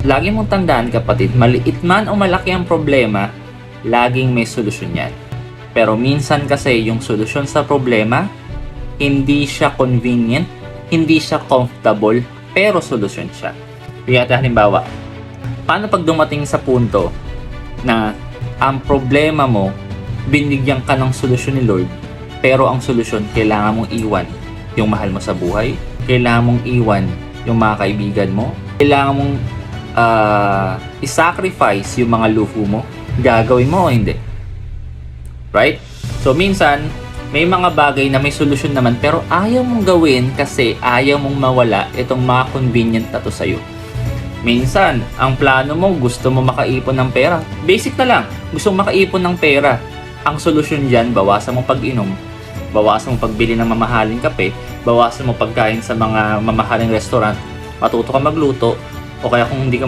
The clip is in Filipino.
Lagi mong tandaan kapatid, maliit man o malaki ang problema, laging may solusyon yan. Pero minsan kasi yung solusyon sa problema, hindi siya convenient, hindi siya comfortable, pero solusyon siya. Bigyan natin halimbawa, paano pag dumating sa punto na ang problema mo, binigyan ka ng solusyon ni Lord, pero ang solusyon, kailangan mong iwan yung mahal mo sa buhay, kailangan mong iwan yung mga kaibigan mo, kailangan mong i-sacrifice yung mga luho mo, gagawin mo o hindi? Right? So minsan, may mga bagay na may solusyon naman pero ayaw mong gawin kasi ayaw mong mawala itong mga convenient na to sa'yo. Minsan, ang plano mo, gusto mo makaipon ng pera. Basic na lang, gusto mo makaipon ng pera. Ang solusyon dyan, bawasan mo pag-inom, bawasan mo pagbili ng mamahaling kape, bawasan mo pagkain sa mga mamahaling restaurant, matuto ka magluto, o kaya kung hindi ka